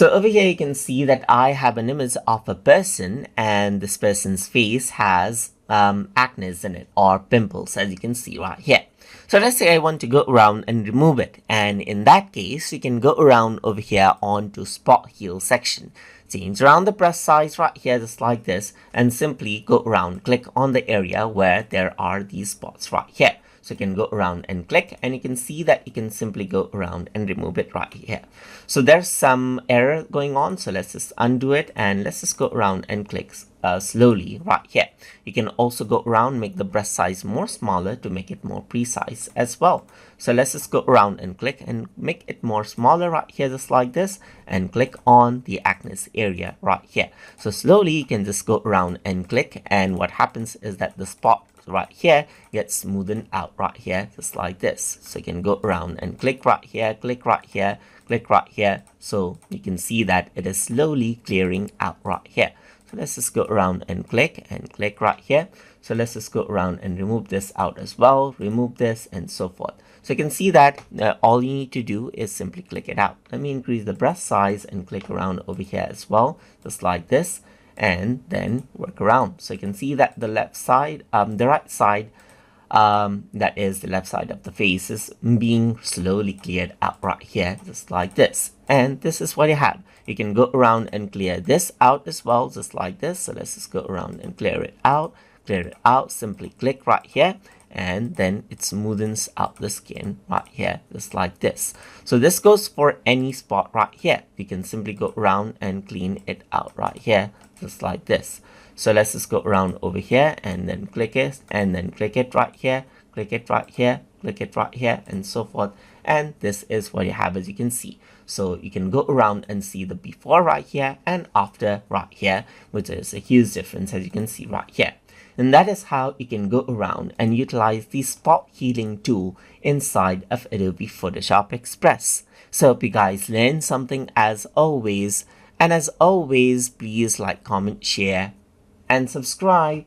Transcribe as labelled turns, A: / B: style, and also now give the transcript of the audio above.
A: So over here, you can see that I have an image of a person, and this person's face has acne in it, or pimples, as you can see right here. So let's say I want to go around and remove it. And in that case, you can go around over here onto spot heal section. Change around the brush size right here, just like this, and simply go around, click on the area where there are these spots right here. So you can go around and click, and you can see that you can simply go around and remove it right here. So there's some error going on. So let's just undo it, and let's just go around and click slowly right here. You can also go around, make the brush size more smaller to make it more precise as well. So let's just go around and click and make it more smaller right here, just like this, and click on the acne area right here. So slowly you can just go around and click, and what happens is that the spot right here gets smoothened out right here, just like this. So you can go around and click right here, click right here, click right here. So you can see that it is slowly clearing out right here. So let's just go around and click right here. So let's just go around and remove this out as well, remove this, and so forth. So you can see that all you need to do is simply click it out. Let me increase the brush size and click around over here as well, just like this, and then work around. So you can see that the left side, the right side, that is the left side of the face, is being slowly cleared out right here, just like this. And this is what you have. You can go around and clear this out as well, just like this. So let's just go around and clear it out, simply click right here, and then it smoothens out the skin right here, just like this. So this goes for any spot right here. You can simply go around and clean it out right here, just like this. So let's just go around over here and then click it, and then click it right here, click it right here, click it right here, and so forth. And this is what you have, as you can see. So you can go around and see the before right here and after right here, which is a huge difference, as you can see right here. And that is how you can go around and utilize the spot healing tool inside of Adobe Photoshop Express. So hope you guys learned something as always. And as always, please like, comment, share, and subscribe.